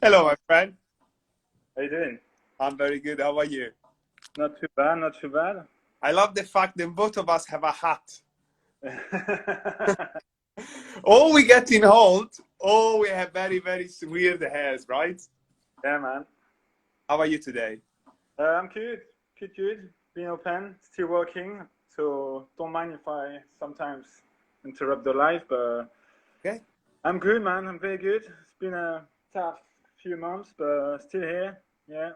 Hello, my friend. How you doing? I'm very good. How are you? Not too bad, not too bad. I love the fact that both of us have a hat. All we getting old, all we have very, very weird hairs, right? Yeah, man. How are you today? I'm good, good. Being open, still working, so don't mind if I sometimes interrupt the live, but Okay. I'm good, man. I'm very good. It's been a tough few months, but still here. Yeah,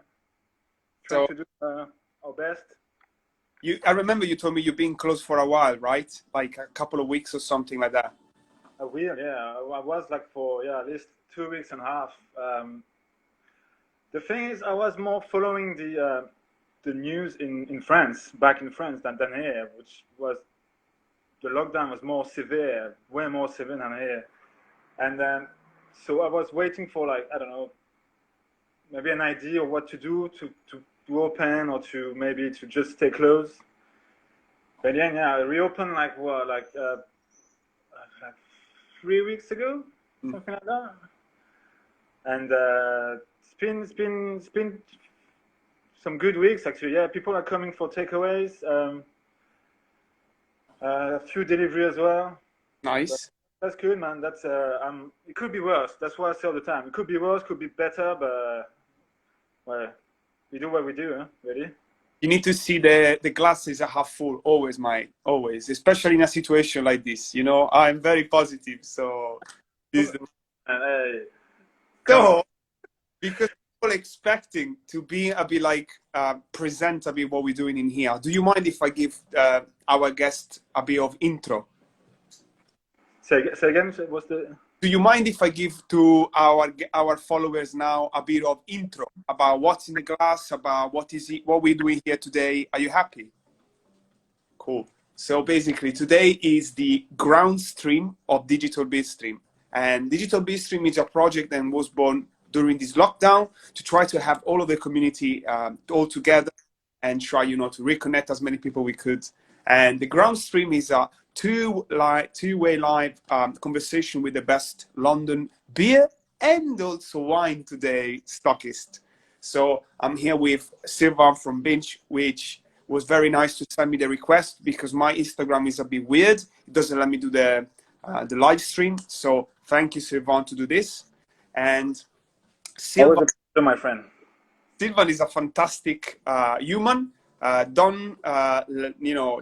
trying So to do our best. I remember you told me you've been close for a while, right? Like a couple of weeks or something like that. I will, yeah. I was like for at least 2 weeks and a half. The thing is, I was more following the news in France, back in France than here, which was the lockdown was more severe, way more severe than here. And so I was waiting for like, I don't know, maybe an idea of what to do to open or to maybe to just stay closed. But then, yeah, I reopened like what, like 3 weeks ago, Mm. something like that. And it's been some good weeks actually. Yeah, people are coming for takeaways. A few delivery as well. But Nice. that's good, man. That's it could be worse. That's what I say all the time. It could be worse, could be better, but well, we do what we do, huh? Ready? You need to see the glasses are half full, always, mate. Always. Especially in a situation like this. You know, I'm very positive, so this Hey, come on. so because people expecting to be a bit like present a bit what we're doing in here. Do you mind if I give our guest a bit of intro? Say again. What's the? Do you mind if I give to our followers now a bit of intro about what's in the glass, about what is it, what we're doing here today? Are you happy? Cool. So basically, today is the ground stream of Digital Bitstream, and Digital Bitstream is a project that was born during this lockdown to try to have all of the community all together and try, to reconnect as many people we could. And the ground stream is a two-way live conversation with the best London beer and also wine today, stockist. So I'm here with Sylvain from Binch, which was very nice to send me the request because my Instagram is a bit weird. It doesn't let me do the live stream. So thank you, Sylvain, to do this. And Always Sylvain, a pleasure, my friend. Sylvain is a fantastic human. Don't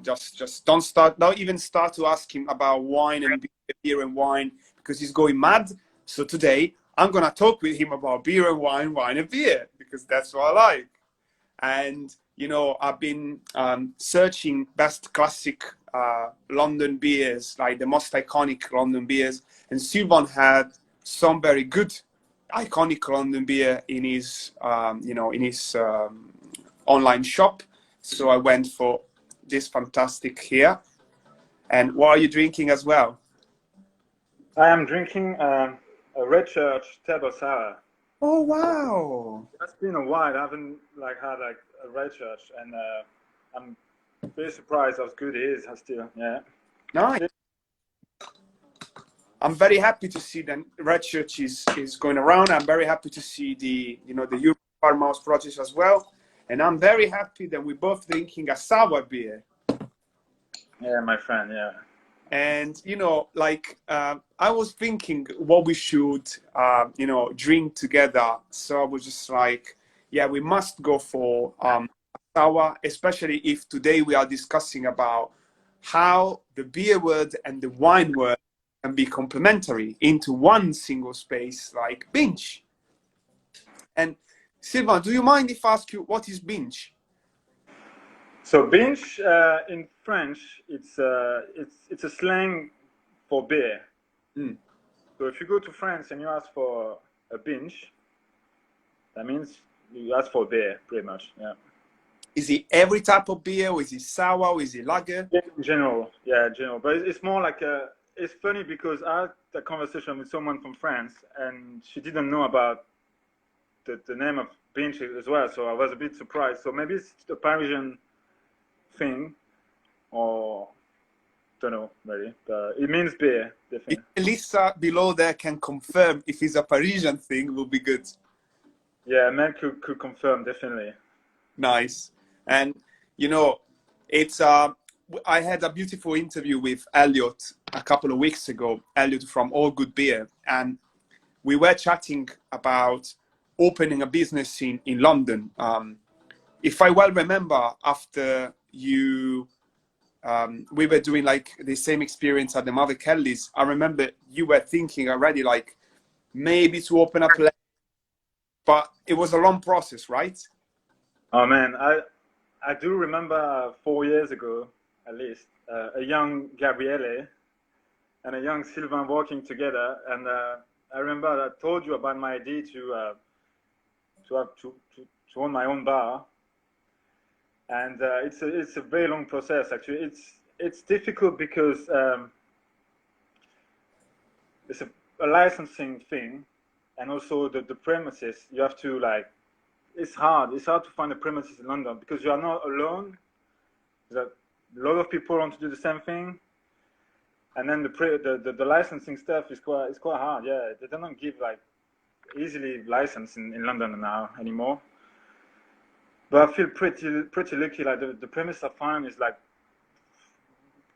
just don't even start to ask him about wine and beer and wine because he's going mad. So today I'm gonna talk with him about beer and wine and beer because that's what I like. And I've been searching best classic London beers, like the most iconic London beers, and Sylvan had some very good iconic London beer in his online shop. So I went for this fantastic here. And what are you drinking as well? I am drinking a Red Church table sour. Oh wow! It's been a while. I haven't like had like a Red Church, and I'm very surprised how good it is. I still, yeah. Nice. I'm very happy to see that Red Church is going around. I'm very happy to see the Europe Farmhouse project as well. And I'm very happy that we're both drinking a sour beer. Yeah, my friend. Yeah. And I was thinking what we should drink together. So I was just like, yeah, we must go for sour, especially if today we are discussing about how the beer world and the wine world can be complementary into one single space like binge. And Sylvain, do you mind if I ask you what is binge? So binge in French, it's a slang for beer. Mm. So if you go to France and you ask for a binge, that means you ask for beer, pretty much. Yeah. Is it every type of beer, or is it sour, or is it lager? In general, yeah, general. But it's more like a. It's funny because I had a conversation with someone from France, and she didn't know about the name of binge as well. So I was a bit surprised. So maybe it's a Parisian thing, or don't know really, but it means beer, If definitely. Elisa below there can confirm if it's a Parisian thing, will be good. Yeah, Mel could confirm, definitely. Nice. And you know, it's I had a beautiful interview with Elliot a couple of weeks ago, Elliot from All Good Beer, and we were chatting about opening a business in London. If I well remember, after you, we were doing like the same experience at the Mother Kelly's. I remember you were thinking already, like maybe to open a place, but it was a long process, right? Oh man, I do remember 4 years ago, at least, a young Gabriele and a young Sylvain working together, and I remember I told you about my idea to own my own bar, and it's a very long process actually. It's difficult because it's a licensing thing, and also the premises you have to like. It's hard. It's hard to find a premises in London because you are not alone. There's a lot of people want to do the same thing, and then the licensing stuff is quite hard. Yeah, they don't give like easily license in London now anymore. But I feel pretty lucky. Like the premise I find is like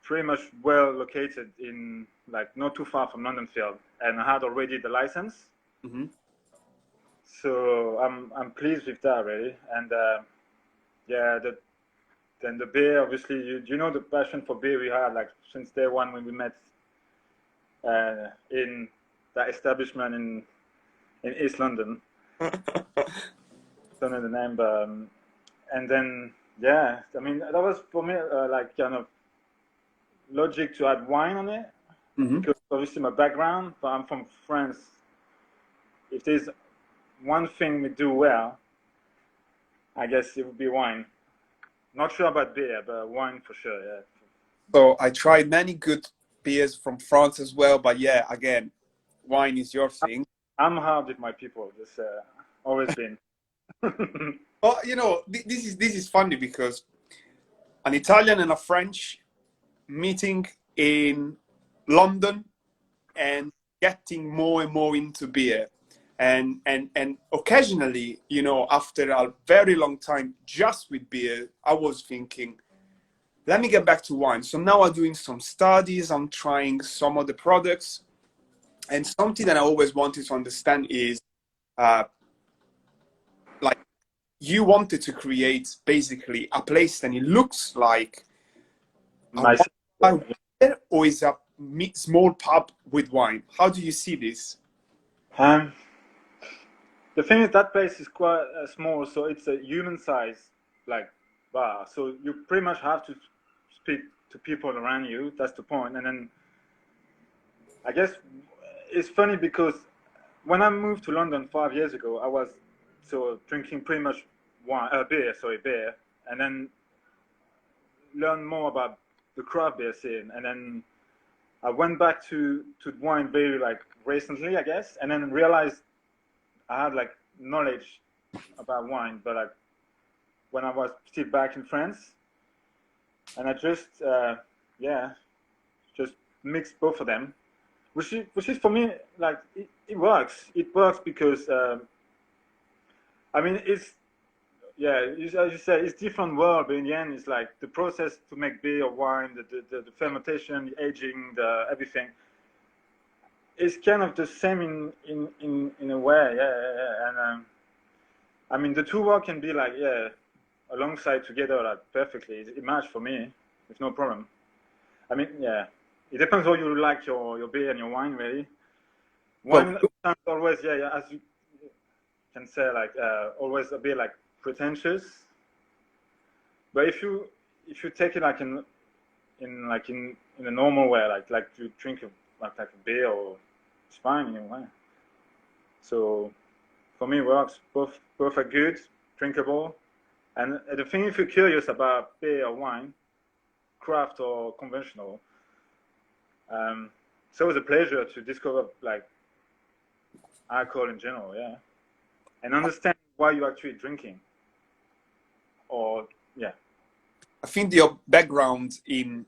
pretty much well located in like not too far from London Field, and I had already the license. Mm-hmm. So I'm pleased with that really, and yeah, then the beer obviously you know the passion for beer we had like since day one when we met in that establishment in East London. Don't know the name, but and then yeah, I mean that was for me like kind of logic to add wine on it Mm-hmm. because obviously my background, but I'm from France. If there's one thing we do well, I guess it would be wine. Not sure about beer, but wine for sure. Yeah. So I tried many good beers from France as well, but yeah, again, wine is your thing. I'm hard with my people. Just always been. But you know, this is funny because an Italian and a French meeting in London and getting more and more into beer. And occasionally, you know, after a very long time just with beer, I was thinking, let me get back to wine. So now I'm doing some studies, I'm trying some of the products. And something that I always wanted to understand is uh, like you wanted to create basically a place that it looks like a wine Nice. bar, or is a small pub with wine? How do you see this? Um, the thing is that place is quite small, so it's a human size like bar. So you pretty much have to speak to people around you. That's the point. And then I guess it's funny because when I moved to London 5 years ago, I was so drinking pretty much beer, and then learn more about the craft beer scene, and then I went back to wine very like recently, I guess, and then realized I had like knowledge about wine, but like when I was still back in France, and I just yeah, just mixed both of them, which is for me like it works. It works because I mean it's yeah, as you say, it's different world, but in the end, it's like the process to make beer or wine, the fermentation, the aging, the everything. It's kind of the same in a way, yeah. And I mean, the two work can be like alongside together like perfectly. It match for me, it's no problem. I mean, yeah, it depends how you like your beer and your wine, really. So Wine sounds always as you can say like always a bit like pretentious. But if you take it like in a normal way, like you drink like a beer or it's fine in a way. So for me, it works. Both are good, drinkable. And the thing, if you're curious about beer or wine, craft or conventional, it's always a pleasure to discover like alcohol in general, yeah, and understand why you're actually drinking. Or yeah. I think your background in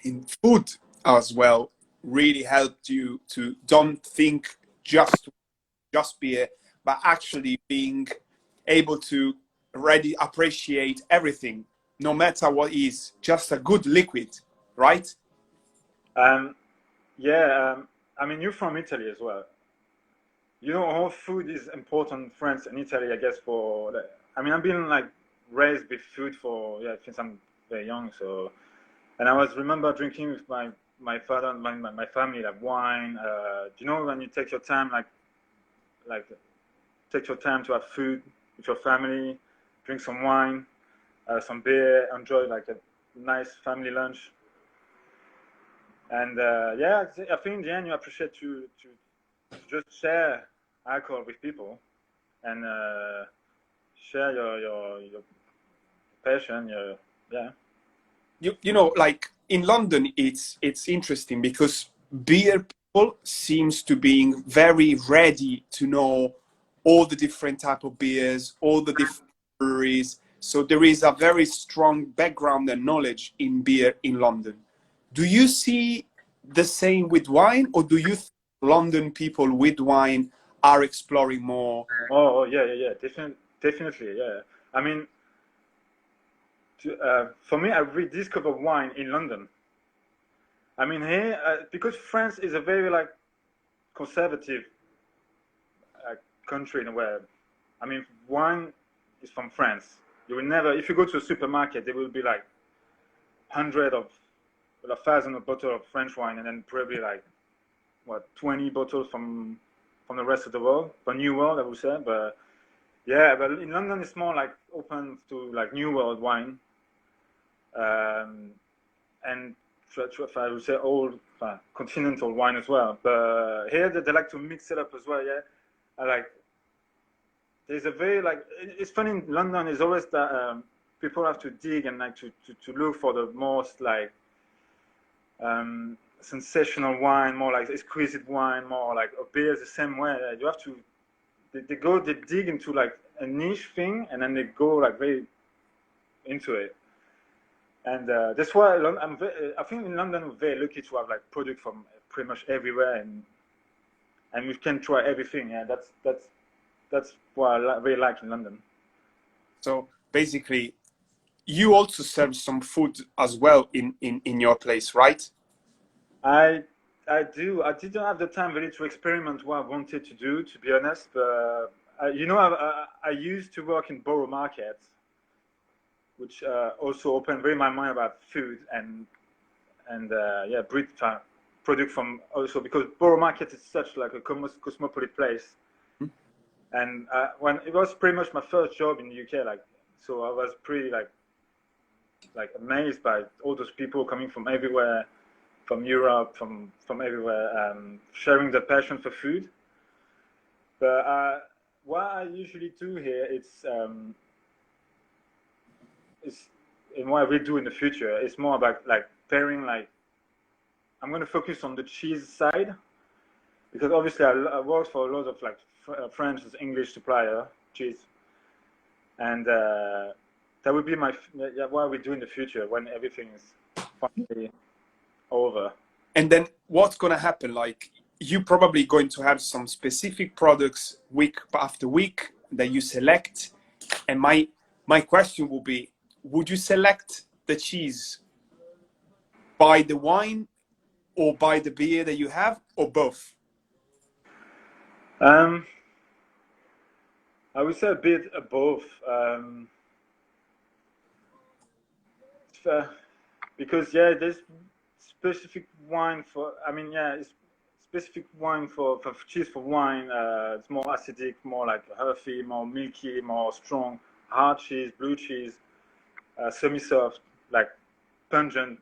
in food as well really helped you to don't think just beer, but actually being able to really appreciate everything, no matter what is just a good liquid, right? Um, yeah, I mean, you're from Italy as well. You know, all food is important in France and Italy, I guess. I mean, I've been like raised with food for since I'm very young. So, and I was remember drinking with my father and my family like wine. Do you know when you take your time like take your time to have food with your family, drink some wine, some beer, enjoy like a nice family lunch. And I think in the end you appreciate to just share alcohol with people and share your passion. Yeah. You know, like in London, it's interesting because beer people seems to being very ready to know all the different type of beers, all the different breweries. So there is a very strong background and knowledge in beer in London. Do you see the same with wine, or do you think London people with wine are exploring more? Yeah. Definitely, yeah. I mean, for me, I rediscovered wine in London. I mean, here because France is a very like conservative country in a way. I mean, wine is from France. You will never, if you go to a supermarket, there will be like hundred of, well, 1,000 of bottle of French wine, and then probably like what 20 bottles from the rest of the world, from New World, I would say. But yeah, but in London, it's more like open to like New World wine, and I would say old continental wine as well. But here they like to mix it up as well. Yeah, I like. There's a very like it's funny in London. Is always that people have to dig and like to look for the most like sensational wine, more like exquisite wine, more like a beer is the same way. You have to they dig into like a niche thing, and then they go like very into it. And that's why I think in London we're very lucky to have like product from pretty much everywhere, and we can try everything. Yeah, that's what I really like in London. So basically, you also serve some food as well in your place, right? I I do. I didn't have the time really to experiment what I wanted to do, to be honest. But you know, I used to work in borough markets, which also opened very my mind about food and yeah, product from also because borough market is such like a cosmopolitan place. And when it was pretty much my first job in the UK, like so I was pretty like amazed by all those people coming from everywhere, from Europe, from everywhere, sharing the passion for food. But what I usually do here, it's and what I will do in the future. It's more about like pairing. Like I'm going to focus on the cheese side because obviously I worked for a lot of like French and English supplier cheese, and that would be what we do in the future when everything is finally over. And then what's going to happen? Like you probably going to have some specific products week after week that you select. And my question will be, would you select the cheese by the wine or by the beer that you have, or both? I would say a bit of both. Because yeah, there's specific wine for. I mean, yeah, it's specific wine for cheese for wine. It's more acidic, more like earthy, more milky, more strong. Hard cheese, blue cheese, semi-soft, like pungent.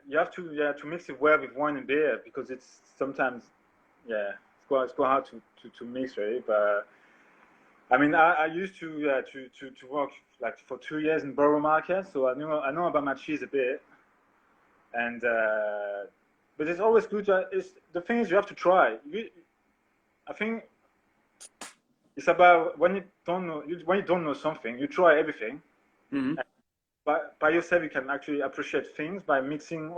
You have to mix it well with wine and beer because it's sometimes it's quite hard to mix really. But I mean, I used to work like for 2 years in borough market, so I know about my cheese a bit, and but it's always good. It's the thing is you have to try. I think it's about when you don't know something, you try everything. Mm-hmm. by yourself, you can actually appreciate things by mixing,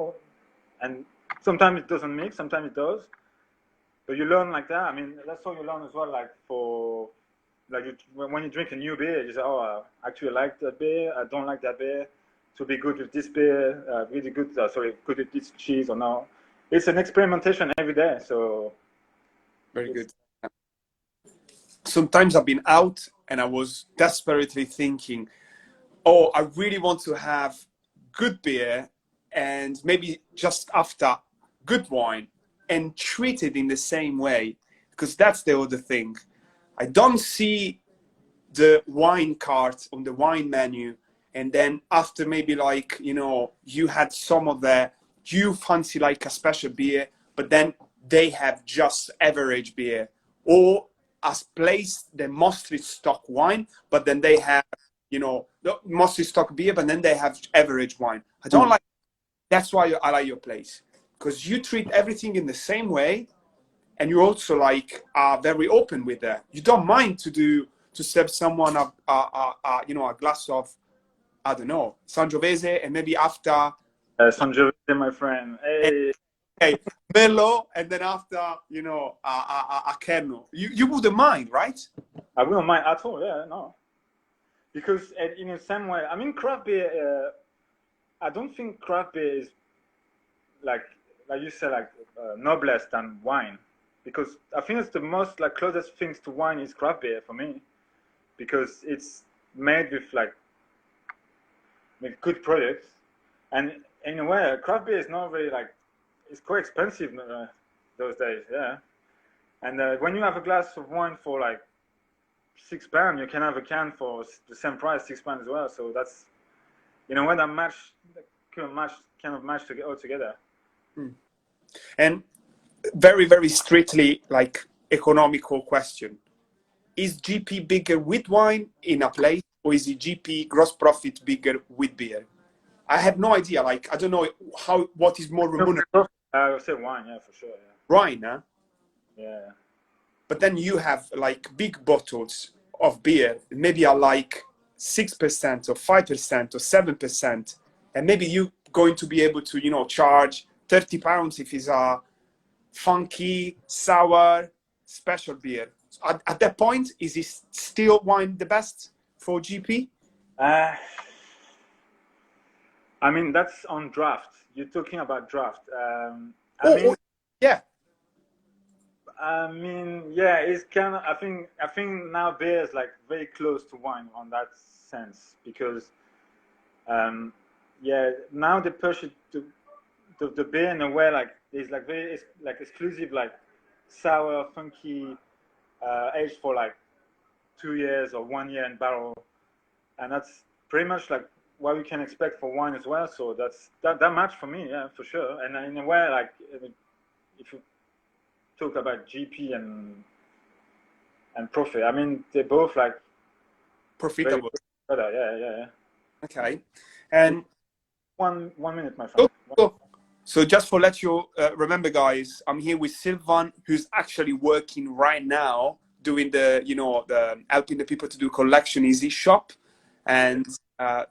and sometimes it doesn't mix, sometimes it does. But you learn like that. I mean, that's how you learn as well. Like when you drink a new beer, you say, "Oh, I actually like that beer. I don't like that beer. To be good with this beer, really good. Good with this cheese or no." It's an experimentation every day. So very good. Sometimes I've been out and I was desperately thinking, oh, I really want to have good beer and maybe just after good wine and treat it in the same way, because that's the other thing. I don't see the wine cart on the wine menu and then after maybe like, you know, you had some of the, you fancy like a special beer, but then they have just average beer, or as place the mostly stock wine, but then they have, you know, the mostly stock beer, but then they have average wine. I don't like, that's why I like your place, because you treat everything in the same way, and you also like are very open with that. You don't mind to serve someone you know, a glass of, I don't know, Sangiovese, and maybe after Sangiovese, my friend. Hey. Hey, Merlot, and then after, you know, a Kerno. You wouldn't mind, right? I wouldn't mind at all. Yeah, no. Because in the same way, I mean, craft beer. I don't think craft beer is like you said, like noblesse than wine. Because I think it's the most like closest things to wine is craft beer for me, because it's made with good products, and in a way, craft beer is not really like, it's quite expensive those days, yeah. And when you have a glass of wine for like £6, you can have a can for the same price, £6 as well. So that's, in a way, that kind of match all together. And very, very strictly like economical question: is GP bigger with wine in a place, or is the GP gross profit bigger with beer? I have no idea. Like, I don't know what is more remunerative. I would say wine, yeah, for sure. Yeah. Wine, huh? Yeah. But then you have like big bottles of beer, maybe are like 6% or 5% or 7%, and maybe you going to be able to, you know, charge £30 if it's a funky, sour, special beer. At that point, is it still wine the best for GP? I mean, that's on draft. You're talking about draft. Yeah. I mean, yeah, it's kind of. I think now beer is like very close to wine on that sense, because, yeah, now they push it to the beer in a way like it's like very like exclusive, like sour, funky, aged for like 2 years or 1 year in barrel, and that's pretty much like what we can expect for wine as well. So that match for me, yeah, for sure. And in a way, like if you talk about GP and profit, I mean, they're both like Profitable. Yeah. Okay. And 1 minute, my friend. So just for let you remember, guys, I'm here with Sylvain, who's actually working right now doing the, you know, the helping the people to do collection easy shop, and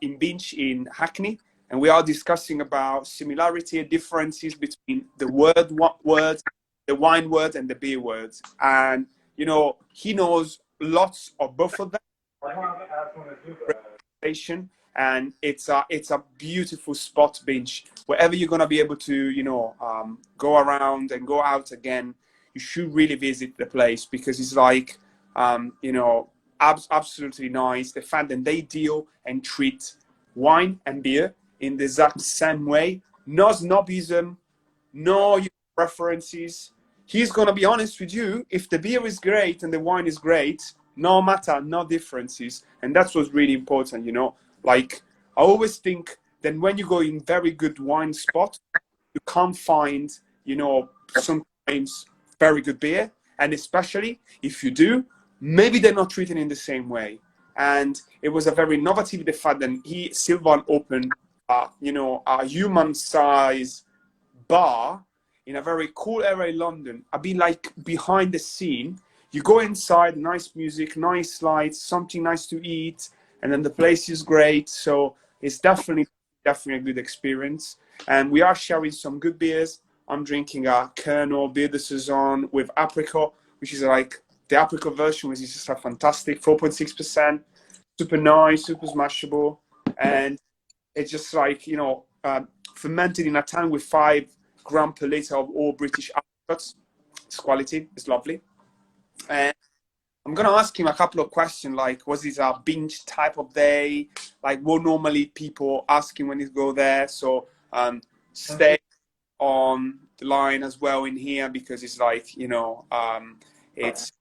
in Binch in Hackney, and we are discussing about similarity and differences between the word, the wine word, and the beer words. And you know, he knows lots of both of them. And it's a beautiful spot, Binch. Wherever you're gonna be able to, you know, go around and go out again, you should really visit the place, because it's like, you know, absolutely nice. The fact that they deal and treat wine and beer in the exact same way, no snobism, no preferences. He's gonna be honest with you. If the beer is great and the wine is great, no matter, no differences, and that's what's really important, you know. Like, I always think that when you go in very good wine spot, you can't find, you know, sometimes very good beer, and especially if you do, maybe they're not treated in the same way. And it was a very innovative, the fact that Sylvain opened, you know, a human size bar in a very cool area in London. I've been like behind the scene. You go inside, nice music, nice lights, something nice to eat, and then the place is great. So It's definitely a good experience. And we are sharing some good beers. I'm drinking a Colonel Beer de Saison with apricot, which is like the apricot version, which is just a fantastic 4.6%, super nice, super smashable, and it's just like, you know, fermented in a tank with 5 grams per liter of all British apricots. It's quality, it's lovely. And I'm gonna ask him a couple of questions, like, was this a binge type of day? Like, what normally people ask him when they go there? So stay on the line as well in here, because it's like, you know, he's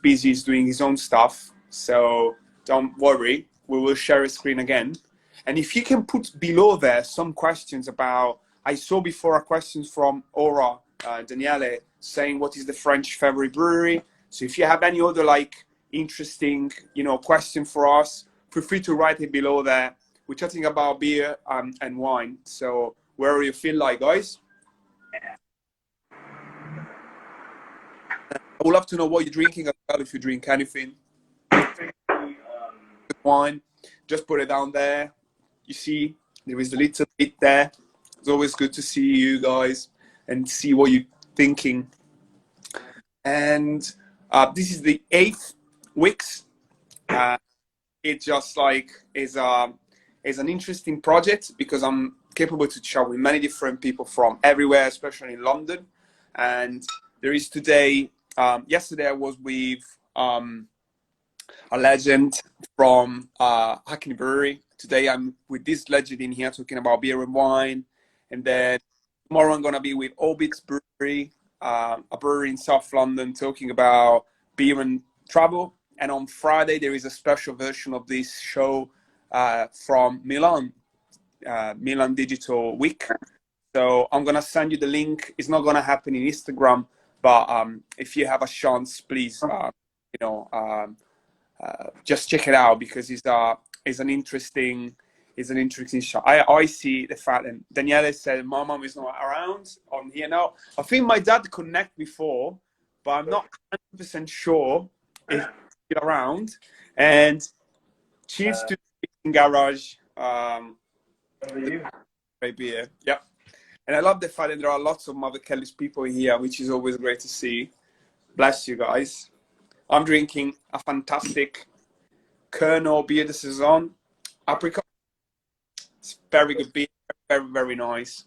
busy, he's doing his own stuff. So don't worry, we will share a screen again. And if you can put below there some questions about, I saw before a question from Aura, Daniele, saying what is the French favorite brewery. So if you have any other like interesting, you know, question for us, feel free to write it below there. We're chatting about beer and wine. So wherever you feel like, guys. I would love to know what you're drinking as well, if you drink anything. Wine, just put it down there. You see, there is a little bit there. It's always good to see you guys and see what you're thinking. And this is the 8th Wix. It just like is an interesting project, because I'm capable to chat with many different people from everywhere, especially in London. And there is today, yesterday I was with a legend from Hackney Brewery. Today I'm with this legend in here talking about beer and wine. And then tomorrow I'm going to be with Orbit's Brewery, a brewery in South London, talking about beer and travel. And on Friday there is a special version of this show from Milan, Milan Digital Week. So I'm going to send you the link. It's not going to happen in Instagram, but if you have a chance, please, you know, just check it out, because it's an interesting shot. I see the fact, and Daniele said my mom is not around on here now. I think my dad connect before, but I'm not 100% sure if he's around. And cheers to the garage. Great beer. Yep. And I love the fact that there are lots of Mother Kelly's people here, which is always great to see. Bless you guys. I'm drinking a fantastic Colonel Beer de Saison apricot. It's very good beer, very, very nice.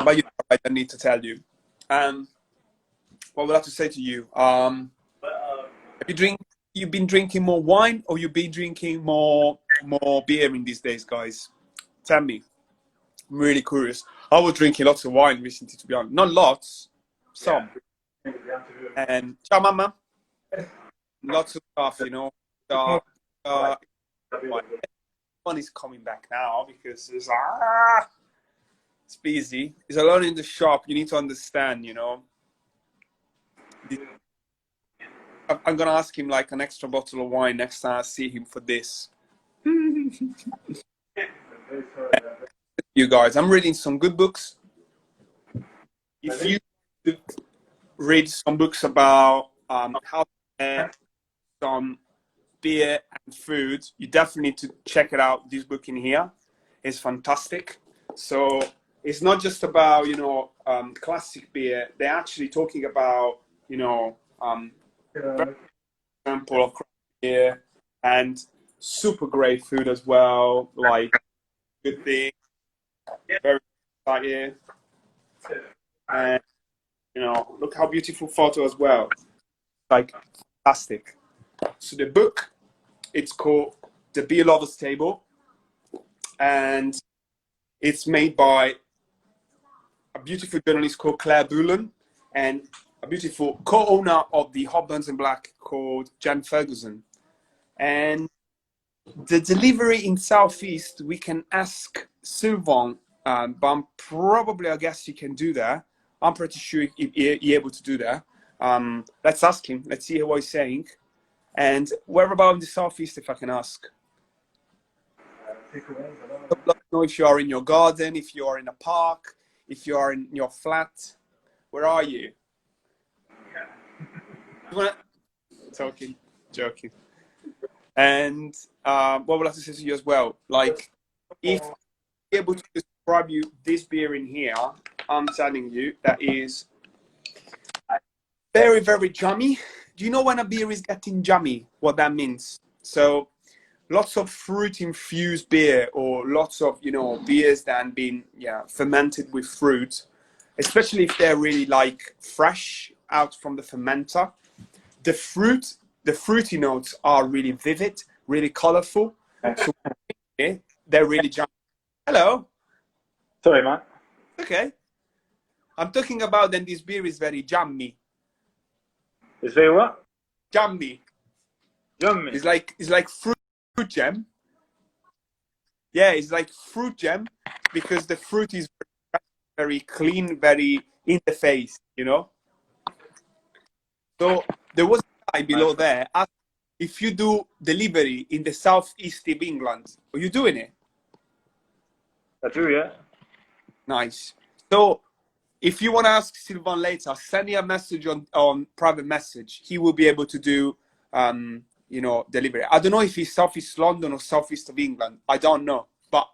But you know, I don't need to tell you. What would I have to say to you? Have you been drinking more wine, or you've been drinking more beer in these days, guys? Tell me. I'm really curious. I was drinking lots of wine recently, to be honest. Not lots, some. And ciao, mama. Lots of stuff, you know. One is coming back now because it's busy. He's alone in the shop. You need to understand, you know. I'm gonna ask him like an extra bottle of wine next time I see him for this. You guys, I'm reading some good books. If you read some books about how to make some beer and food, you definitely need to check it out. This book in here is fantastic. So it's not just about, you know, classic beer. They're actually talking about, you know, example of craft beer and super great food as well, like good thing, very exciting. And you know, look how beautiful photo as well, like fantastic. So the book, it's called The Beer Lovers Table, and it's made by a beautiful journalist called Claire Boulan and a beautiful co-owner of the Hop Burns and Black called Jan Ferguson. And the delivery in Southeast, we can ask Sylvain, but I guess you can do that. I'm pretty sure you're able to do that. Let's ask him. Let's see what he's saying. And where about in the Southeast, if I can ask? Let us know if you are in your garden, if you are in a park, if you are in your flat. Where are you? You wanna... Joking. And what would I like to say to you as well? Like, if I'm able to describe you this beer in here, I'm telling you that is very, very jammy. Do you know when a beer is getting jammy? What that means? So lots of fruit infused beer, or lots of beers that have been fermented with fruit, especially if they're really like fresh out from the fermenter. The fruity notes are really vivid, really colorful. So they're really jammy. Hello. Sorry, man. Okay. I'm talking about then this beer is very jammy. It's very what? Jammy. Yummy. It's like fruit jam. Yeah, it's like fruit jam because the fruit is very clean, very in the face, So there was a guy below there asked if you do delivery in the southeast of England. Are you doing it? I do, yeah. Nice. So if you want to ask Sylvain later, send me a message on private message. He will be able to do delivery. I don't know if he's southeast London or southeast of England. I don't know, but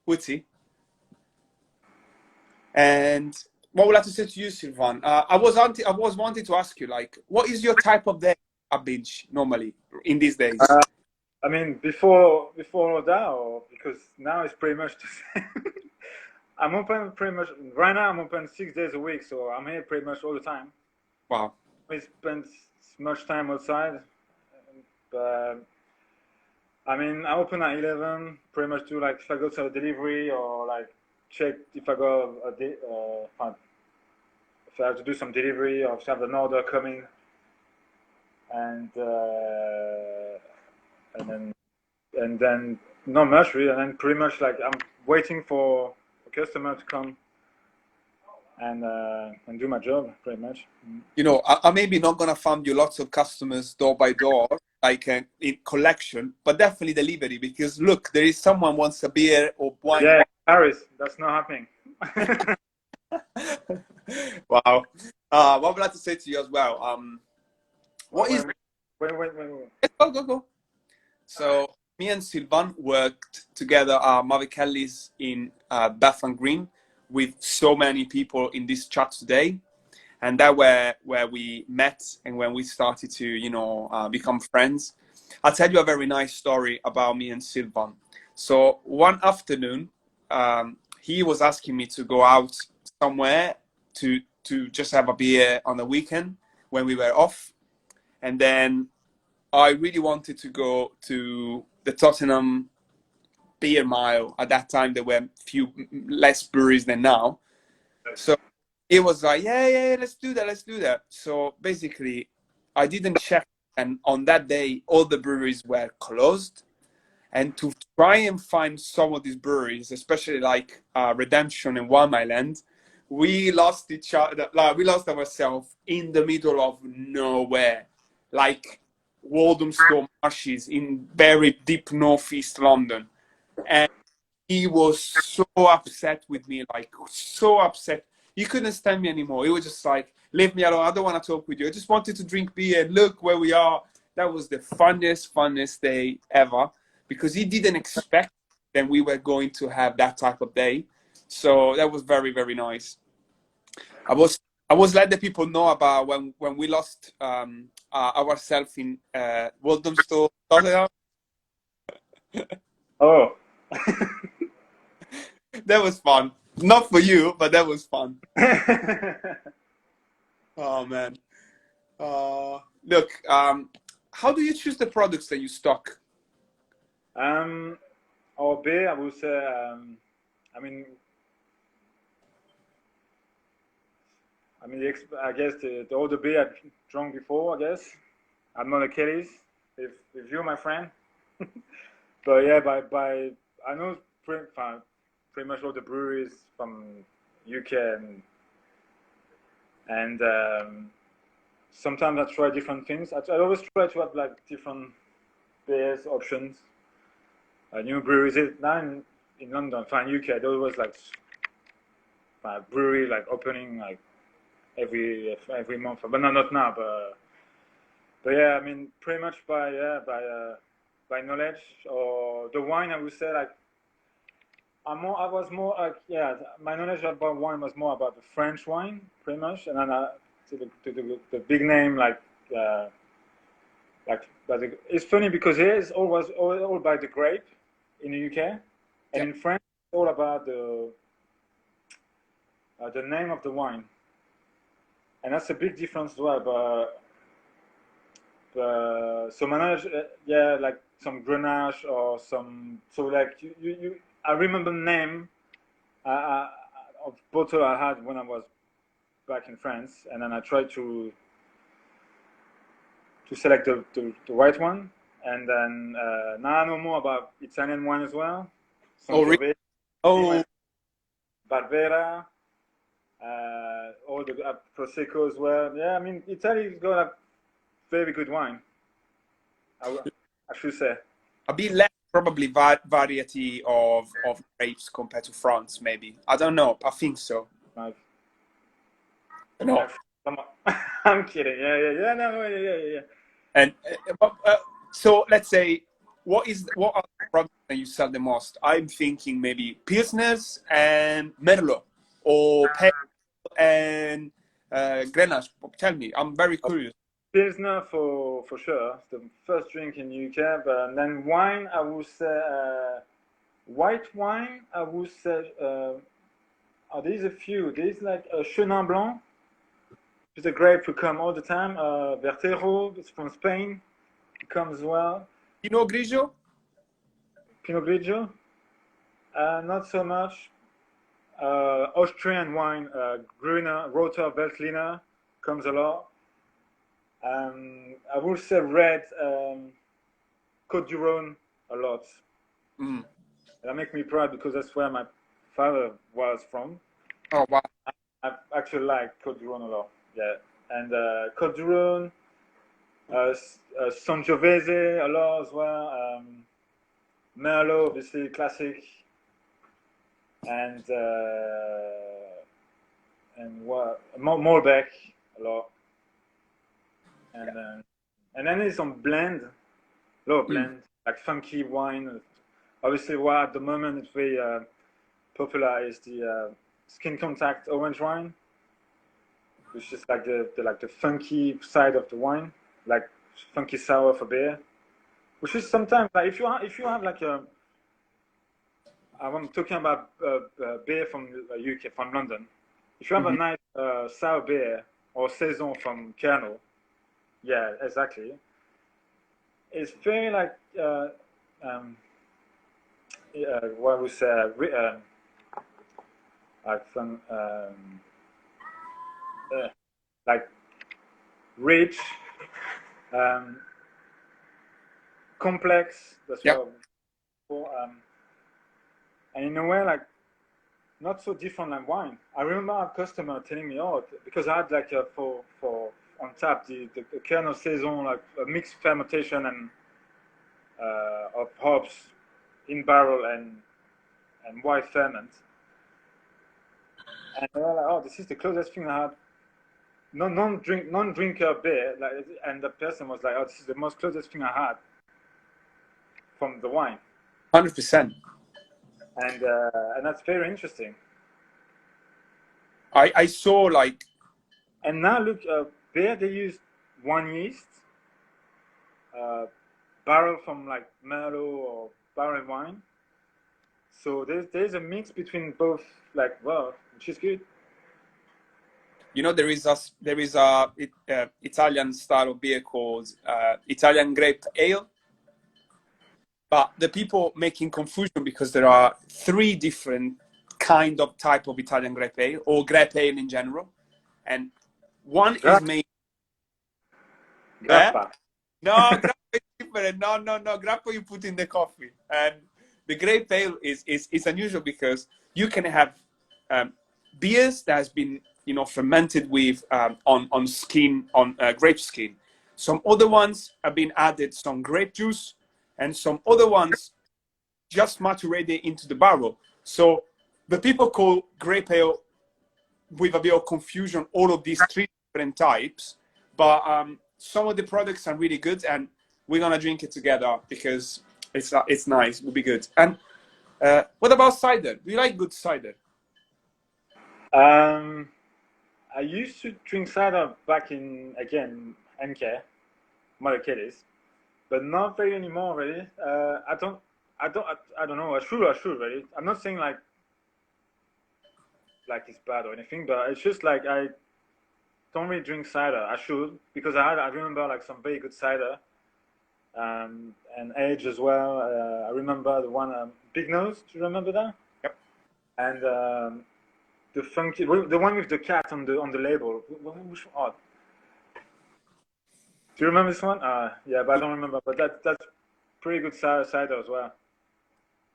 we'll see. And what would I like to say to you, Sylvain? I was wanting to ask you, like, what is your type of day at Binch normally in these days? I mean, before all that, or because now it's pretty much the same. I'm open pretty much right now. I'm open 6 days a week, so I'm here pretty much all the time. Wow. We spend much time outside, but I mean, I open at 11. Pretty much do like if I go to a delivery or like check if I go if I have to do some delivery or if I have an order coming, and then not much really, and then pretty much like I'm waiting for a customer to come and do my job pretty much. I'm maybe not gonna find you lots of customers door by door, like in collection, but definitely delivery, because look, there is someone wants a beer or wine. Yeah, Paris, that's not happening. Wow. What would I like to say to you as well? Wait. Go. So me and Sylvain worked together at Mother Kelly's in Bethnal Green with so many people in this chat today. And that where we met and when we started to, become friends. I'll tell you a very nice story about me and Sylvain. So one afternoon, he was asking me to go out somewhere to just have a beer on the weekend when we were off. And then I really wanted to go to the Tottenham beer mile. At that time, there were few less breweries than now. So it was like, yeah, let's do that. So basically, I didn't check. And on that day, all the breweries were closed. And to try and find some of these breweries, especially like Redemption and One Island, we lost each other. Like, we lost ourselves in the middle of nowhere, like Walthamstow marshes in very deep northeast London. And he was so upset with me, like so upset. He couldn't stand me anymore. He was just like, leave me alone. I don't want to talk with you. I just wanted to drink beer. Look where we are. That was the funnest day ever, because he didn't expect that we were going to have that type of day. So that was very, very nice. I was let the people know about when we lost ourselves in Walthamstow. Oh. That was fun. Not for you, but that was fun. Oh man. Look, how do you choose the products that you stock? Our beer, I would say, I mean, I guess the older beer I've drunk before, I guess. I'm not a Kelly's, if you're my friend. But yeah, I know pretty much all the breweries from UK, and sometimes I try different things. I always try to have like different beers options. New breweries now in London, UK, there was like a brewery like opening like every month, but not now. But yeah, I mean, pretty much by by knowledge, or the wine, I would say like I was more like, yeah, my knowledge about wine was more about the French wine, pretty much, and then the big name but it's funny because here it's all by the grape in the UK, and in France it's all about the name of the wine, and that's a big difference as well. But so my knowledge, yeah, like some Grenache or some, so like I remember the name of bottle I had when I was back in France, and then I tried to select the right one, and then now I know more about Italian wine as well. Really? Oh, Barbera, all the Prosecco as well. Yeah, I mean Italy's got a very good wine. I should say. a bit less probably variety of grapes compared to France, maybe. I don't know. I think so. Nice. No. I'm kidding. Yeah. No, yeah. And so let's say, what are the products that you sell the most? I'm thinking maybe Pilsners and Merlot, or Pale and Grenache. Tell me, I'm very curious. Pilsner for sure. It's the first drink in UK, but then wine, I would say white wine. I would say there's a few. There's like a Chenin Blanc. It's a grape who come all the time. Vertero, it's from Spain. It comes as well. Pinot Grigio? Pinot Grigio? Not so much. Austrian wine, Grüner, Rother, Veltliner comes a lot. I would say red, Côte du Rhône a lot. That makes me proud because that's where my father was from. Oh, wow. I actually like Côte du Rhône a lot. Yeah, and Côte du Rhône, Sangiovese a lot as well. Merlot, obviously classic, and what Malbec a lot, and then there's some blend, like funky wine. Obviously, what at the moment it's very popular is the skin contact orange wine, which is like the funky side of the wine, like funky sour for beer, which is sometimes like if you have like I'm talking about beer from UK, from London. If you have a nice sour beer or saison from Kernel, yeah, exactly. It's very like what we say, like some like rich, complex. That's what. And in a way, like not so different than wine. I remember a customer telling me, "Oh, because I had like for on tap the Kernel saison, like a mixed fermentation and of hops in barrel and white ferment." And they were like, "Oh, this is the closest thing I had." Non-drinker beer, like, and the person was like, "Oh, this is the most closest thing I had from the wine." 100%. And that's very interesting. I saw like. And now look, beer they use one yeast, barrel from like Merlot or barrel wine. So there's a mix between both, like, well, which is good. You know, there is a Italian style of beer called Italian grape ale, but the people making confusion because there are 3 different type of Italian grape ale or grape ale in general, and one is made. Grappa. No, grappa is different. No. Grappa you put in the coffee, and the grape ale is unusual because you can have beers that has been fermented with on grape skin. Some other ones have been added some grape juice, and some other ones just maturated into the barrel. So the people call grape ale, with a bit of confusion, all of these 3 different types. But some of the products are really good, and we're gonna drink it together because it's nice. It'll be good. And what about cider? Do you like good cider? I used to drink cider back in, again, NK, Mother Kitties, but not very anymore, really. I don't know. I should, really. I'm not saying like it's bad or anything, but it's just like I don't really drink cider. I should, because I remember like some very good cider, and age as well. I remember the one, Big Nose. Do you remember that? Yep. And the funky, the one with the cat on the label. Which one? Oh. Do you remember this one? Yeah, but I don't remember. But that's pretty good cider as well.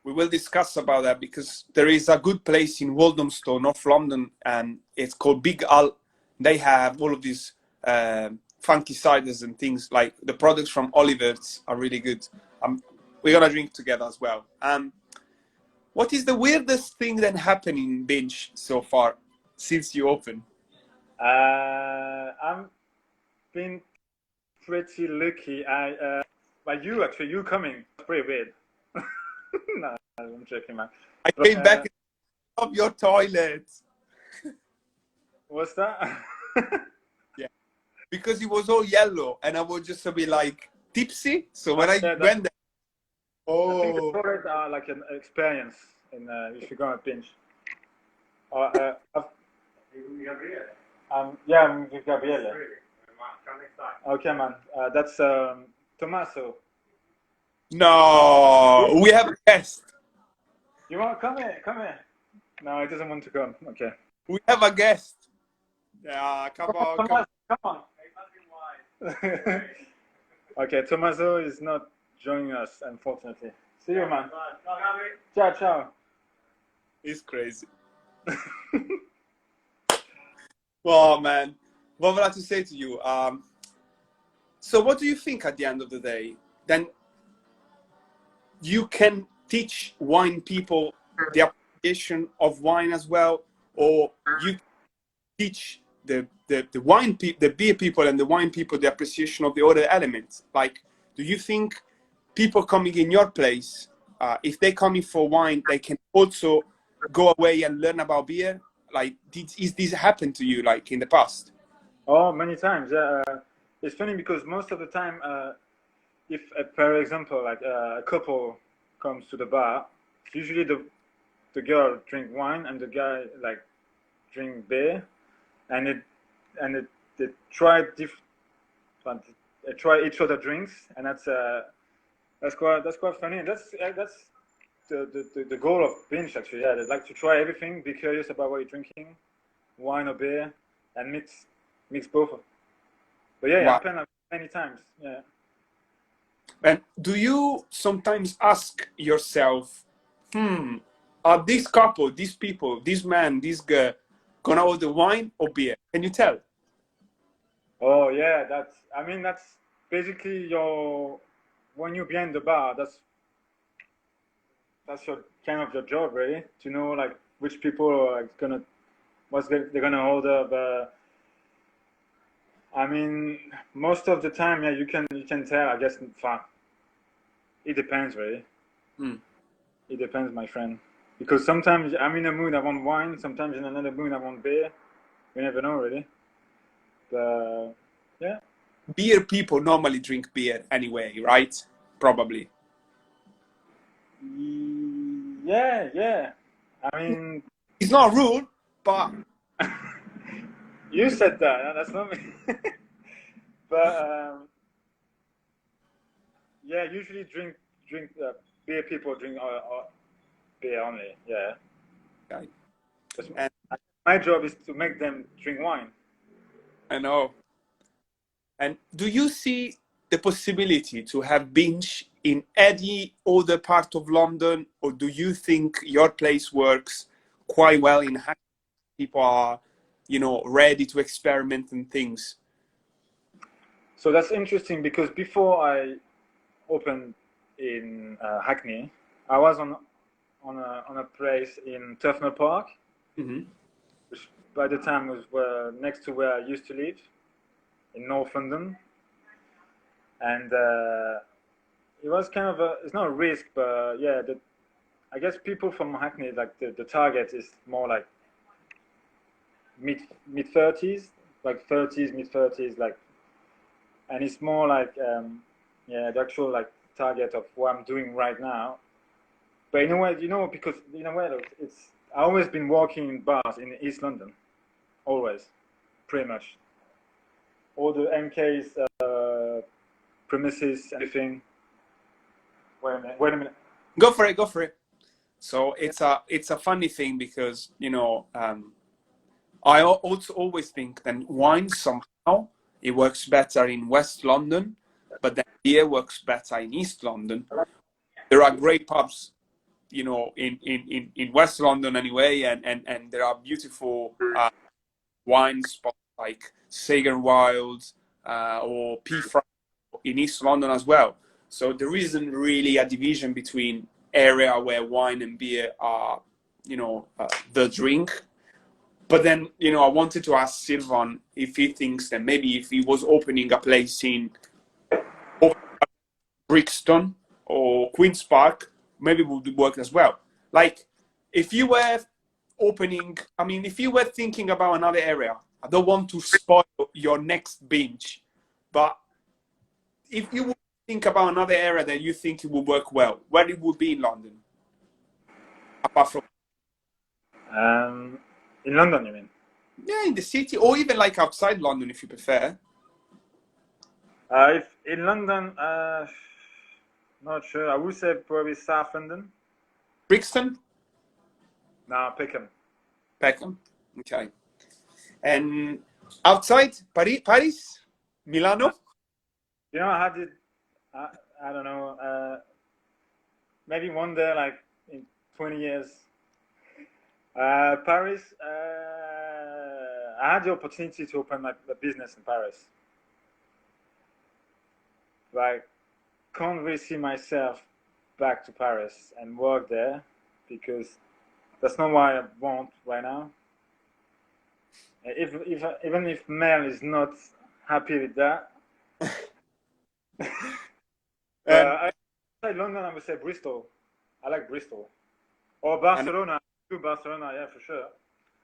We will discuss about that because there is a good place in Walthamstow, North London, and it's called Big Al. They have all of these funky ciders and things. Like the products from Oliver's are really good. We're gonna drink together as well. What is the weirdest thing that happened in Binch so far since you opened? I've been pretty lucky. But you coming, pretty weird. No, I'm joking, man. I came back of your toilet. What's that? Yeah, because it was all yellow, and I was just a bit like tipsy. So when I went there, I think the toilets are like an experience in if you go at Binch. Yeah, I'm with Gabriele. Okay, man. That's Tommaso. No, we have a guest. You want come here? Come here. No, he doesn't want to come. Okay. We have a guest. Yeah, come on. Come on. Okay, Tommaso is not joining us, unfortunately. See you, man. Ciao, ciao. He's crazy. Well, man, what would I have to say to you? So what do you think at the end of the day? Then you can teach wine people the appreciation of wine as well, or you teach the beer people and the wine people the appreciation of the other elements. Like, do you think people coming in your place, if they come in for wine, they can also go away and learn about beer? Like, is this happened to you like in the past? Oh, many times. Yeah. It's funny because most of the time, if, for example, like a couple comes to the bar, usually the girl drink wine and the guy like drink beer, and they try try each other drinks, and that's quite funny. And that's the goal of Binch, actually. Yeah, they like to try everything, be curious about what you're drinking, wine or beer, and mix both. But yeah, it happened like many times. Yeah. And do you sometimes ask yourself, are this couple, these people, this man, this girl, gonna order wine or beer? Can you tell? Oh yeah, that's basically when you're behind the bar, that's your kind of your job, really, to know like which people are like, they're gonna order. But I mean, most of the time, yeah, you can tell. I guess, it depends, really. It depends, my friend. Because sometimes I'm in a mood I want wine. Sometimes in another mood I want beer. You never know, really. But yeah. Beer people normally drink beer anyway, right? Probably. Yeah. I mean, it's not a rule, but you said that. That's not me. But yeah, usually drink beer people drink beer only. Yeah. Okay. And my job is to make them drink wine. I know. And do you see the possibility to have Binch in any other part of London, or do you think your place works quite well in Hackney? People are, ready to experiment and things. So that's interesting because before I opened in Hackney, I was on a place in Bethnal Park, which by the time was next to where I used to live in North London. and it was kind of it's not a risk, but yeah, I guess people from Hackney, like the target is more like mid 30s, like 30s, mid 30s, like, and it's more like yeah, the actual like target of what I'm doing right now. But in a way, because in a way, it's I've always been working in bars in East London, always, pretty much. All the MK's premises, everything. Wait a minute. Wait a minute. Go for it. Go for it. So it's a funny thing because I also always think that wine somehow it works better in West London, but then beer works better in East London. There are great pubs, in West London anyway, and there are beautiful wine spots like Sagan Wild or P. Frank in East London as well. So there isn't really a division between area where wine and beer are, the drink. But then, I wanted to ask Sylvain if he thinks that maybe if he was opening a place in Brixton or Queen's Park, maybe it would work as well. Like, if you were if you were thinking about another area, I don't want to spoil your next binge, but if you would think about another area that you think it would work well, where it would be in London? Apart from... In London, you mean? Yeah, in the city, or even like outside London, if you prefer. If in London, not sure. I would say probably South London. Brixton? No, Peckham. Peckham, okay. And outside, Paris? Milano? I had it, I don't know, maybe one day, like in 20 years. Paris, I had the opportunity to open a business in Paris. Like, can't really see myself back to Paris and work there because that's not what I want right now. Even if Mel is not happy with that, outside London, I would say Bristol. I like Bristol or Barcelona. Barcelona, yeah, for sure.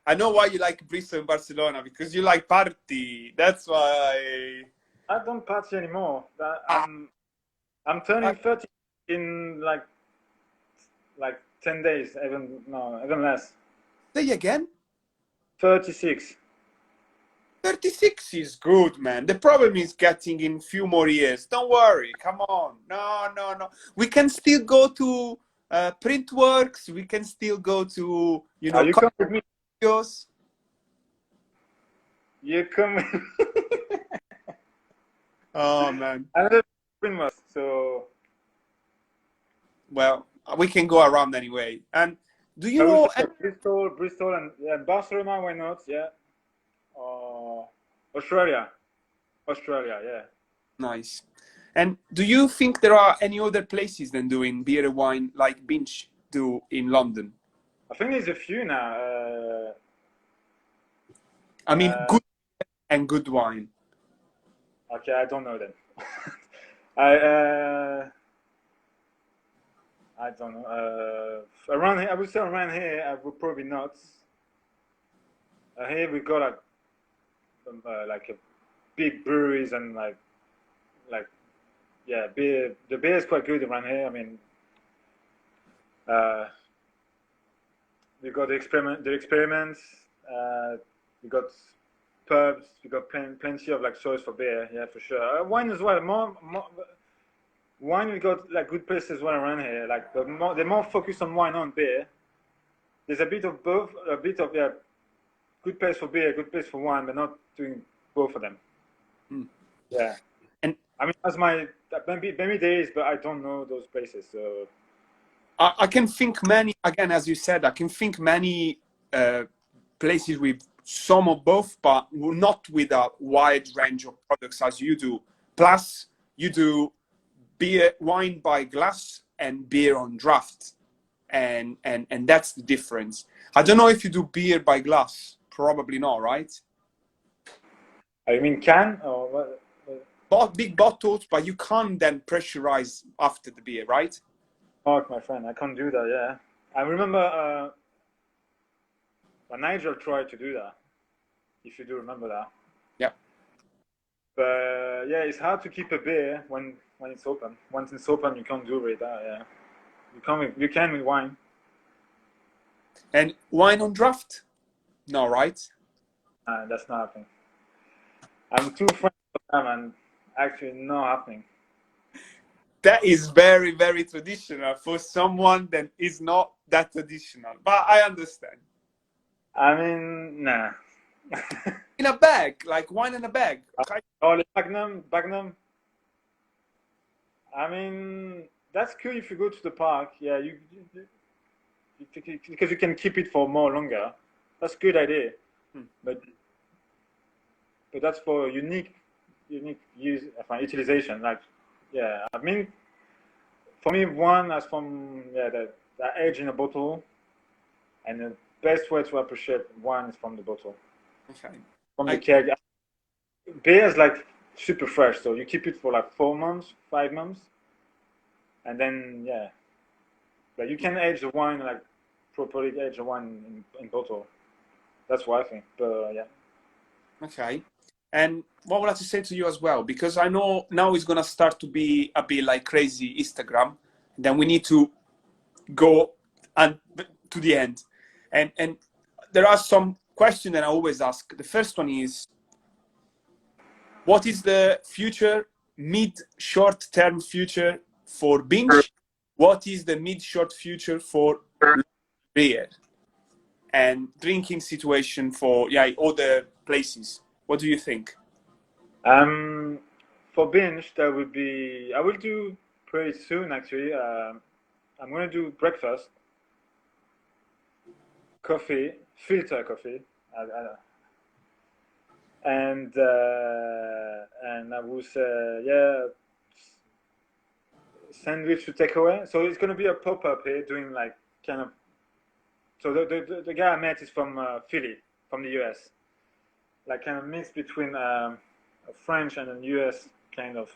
I know why you like Bristol and Barcelona, because you like party. That's why. I don't party anymore. I'm turning 30 in like 10 days, even less. Say again? 36. 36 is good, man. The problem is getting in few more years. Don't worry. Come on. No. We can still go to Printworks. We can still go to, you come with me. You come with me. Oh, man. I live in Printworks, so... Well, we can go around anyway. And do you know... Bristol and Barcelona, why not? Yeah. Australia, yeah. Nice. And do you think there are any other places than doing beer and wine like Binch do in London? I think there's a few now. Good and good wine. Okay, I don't know then. I don't know. Around here, I would say around here, I would probably not. Here we got like a big breweries and like yeah, beer. The beer is quite good around here. I mean, we got the experiments. We got pubs. We got plenty of like choice for beer. Yeah, for sure. Wine as well. More wine. We got like good places as well around here. Like they're more focused on wine on beer. There's a bit of both. A bit of good place for beer, good place for wine, but not doing both of them. Yeah. And I mean, that's maybe there is, but I don't know those places. So I can think many, again, as you said, I can think many places with some of both, but not with a wide range of products as you do. Plus, you do wine by glass and beer on draft. And that's the difference. I don't know if you do beer by glass. Probably not, right? You mean can or what? big bottles, but you can't then pressurize after the beer, right? Oh, my friend, I can't do that. Yeah, I remember Nigel tried to do that. If you do remember that. Yeah. But yeah, it's hard to keep a beer when it's open. Once it's open, you can't do it. Yeah, you can with wine. And wine on draft? No, right? That's not happening. I'm too friends with them, and actually not happening. That is very, very traditional for someone that is not that traditional. But I understand. I mean, nah. In a bag, like wine in a bag. Oh, the Magnum. I mean, that's cool if you go to the park. Yeah, because you can keep it for more longer. That's a good idea. But that's for unique use, utilization. Like, yeah, I mean, for me, one as from the age in a bottle, and the best way to appreciate wine is from the bottle. Okay. From the keg. Beer is like super fresh, so you keep it for like 4 months, 5 months, and then but you can age the wine like properly age the wine in bottle. That's what I think. But yeah. Okay. And what would I like to say to you as well, because I know now it's gonna start to be a bit like crazy Instagram. Then we need to go to the end, and there are some questions that I always ask. The first one is, what is the future, short-term future for Binch? What is the mid-short future for beer and drinking situation for other places? What do you think? For Binch, that would be, I will do pretty soon actually. I'm gonna do breakfast, coffee, filter coffee, and I will say sandwich to take away. So it's gonna be a pop-up here, doing like kind of. So the guy I met is from Philly, from the US, like kind of mix between a French and a US kind of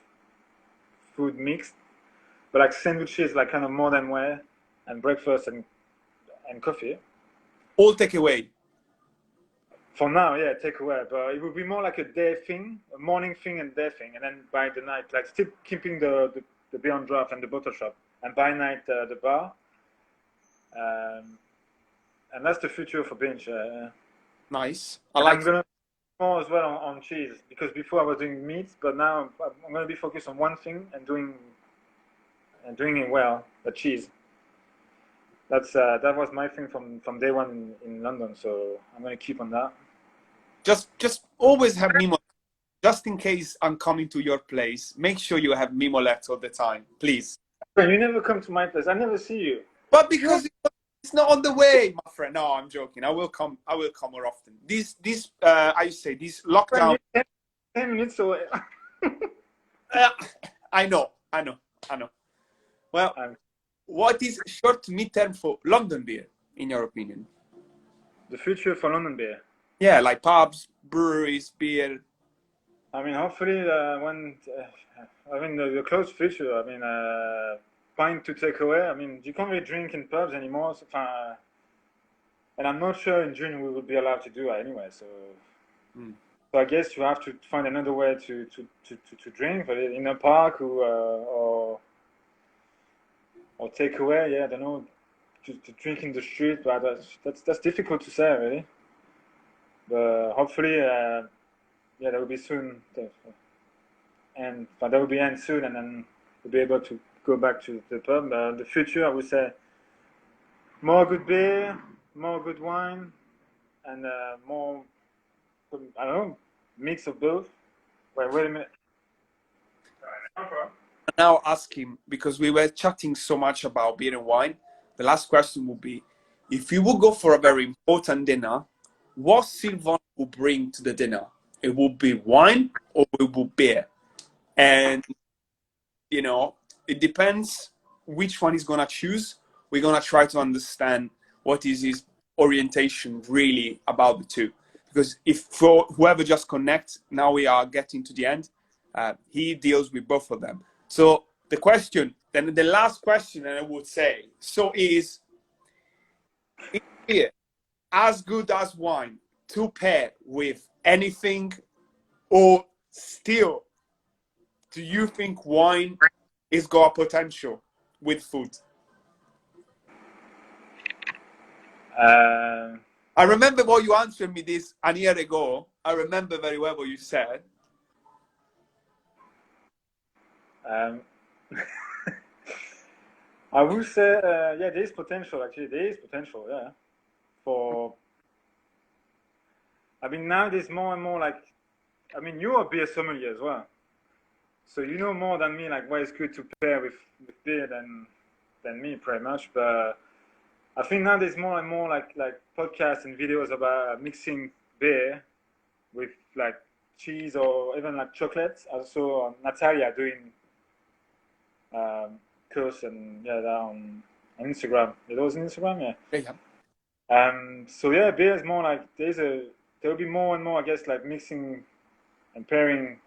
food mix, but like sandwiches, like kind of modern way, and breakfast and coffee. All takeaway. For now, yeah, takeaway, but it will be more like a day thing, a morning thing and day thing, and then by the night, like still keeping the beer on draft and the bottle shop, and by night the bar. And that's the future for Binch. Nice. I'm gonna more as well on cheese, because before I was doing meat, but now I'm gonna be focused on one thing and doing it well, the cheese. That was my thing from day one in London, so I'm gonna keep on that. Just always have Mimo, just in case I'm coming to your place. Make sure you have Mimolet all the time, please. You never come to my place. I never see you. But because it's not on the way, my friend. No, I'm joking. I will come more often. This I say this lockdown. 10 minutes away. I know. Well, what is short mid-term for London beer, in your opinion? The future for London beer. Yeah, like pubs, breweries, beer. I mean, hopefully, the close future. I mean, pint to take away. I mean, you can't really drink in pubs anymore. So, and I'm not sure in June we will be allowed to do that anyway. So, so I guess you have to find another way to drink, but in a park or take away. Yeah, I don't know, to drink in the street, but that's difficult to say really. But hopefully, that will be soon, and that will be end soon, and then we'll be able to go back to the pub. The future, I would say, more good beer, more good wine, and more, I don't know, mix of both. Wait a minute. Now ask him, because we were chatting so much about beer and wine. The last question would be, if you would go for a very important dinner, what Sylvain will bring to the dinner? It will be wine or it will be beer? And, it depends which one he's going to choose. We're going to try to understand what is his orientation really about the two. Because if for whoever just connects, now we are getting to the end. he deals with both of them. So the question, then the last question, and I would say, so is beer as good as wine to pair with anything, or still, do you think wine is got potential with food? I remember what you answered me this a year ago. I remember very well what you said. I would say, yeah, there is potential, actually. There is potential, yeah. I mean, now there's more and more, like, I mean, you're a beer sommelier as well. So you know more than me, like, what is good to pair with beer than me, pretty much. But I think now there's more and more, like podcasts and videos about mixing beer with, like, cheese or even, like, chocolate. Also, Natalia doing course and yeah, that on Instagram. It was on Instagram, yeah. So yeah, beer is more like there'll be more and more, I guess, like mixing and pairing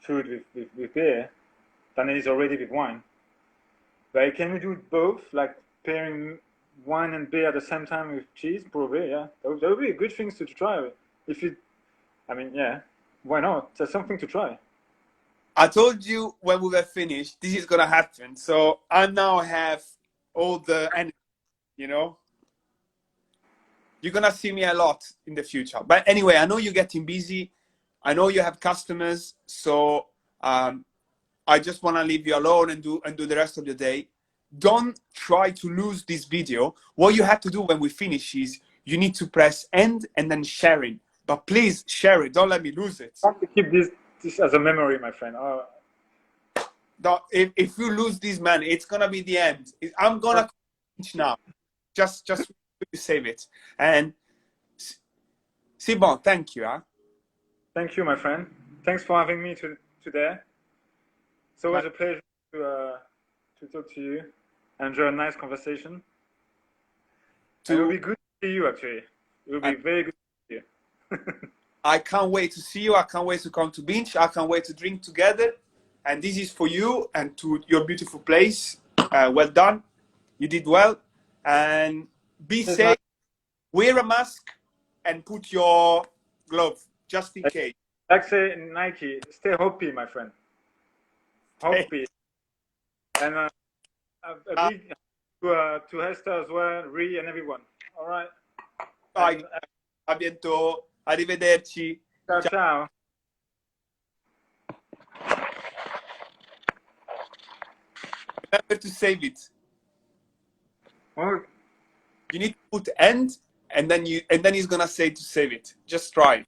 food with beer than it is already with wine. But can we do both, like pairing wine and beer at the same time with cheese? Probably, yeah. That would be good things to try. If you, I mean, yeah, why not? That's something to try. I told you when we were finished, this is gonna happen. So I now have all the energy, you know. You're gonna see me a lot in the future. But anyway, I know you're getting busy. I know you have customers, so I just wanna leave you alone and do the rest of the day. Don't try to lose this video. What you have to do when we finish is you need to press end and then sharing. But please share it. Don't let me lose it. I have to keep this as a memory, my friend. If you lose this, man, it's gonna be the end. I'm gonna now. Just save it. And Sylvain, thank you. Huh? Thank you, my friend. Thanks for having me today. It's always a pleasure to talk to you. Enjoy a nice conversation. It will be good to see you, actually. It will be very good to see you. I can't wait to see you. I can't wait to come to Binch. I can't wait to drink together. And this is for you and to your beautiful place. Well done. You did well. And be safe. Wear a mask and put your glove just in case. Like say Nike, stay happy, my friend. Happy. And a big to Hester as well, Ree and everyone. All right. Bye. A bientôt. Arrivederci. Ciao, ciao. Remember to save it. Oh. You need to put end, and then he's gonna say to save it. Just try.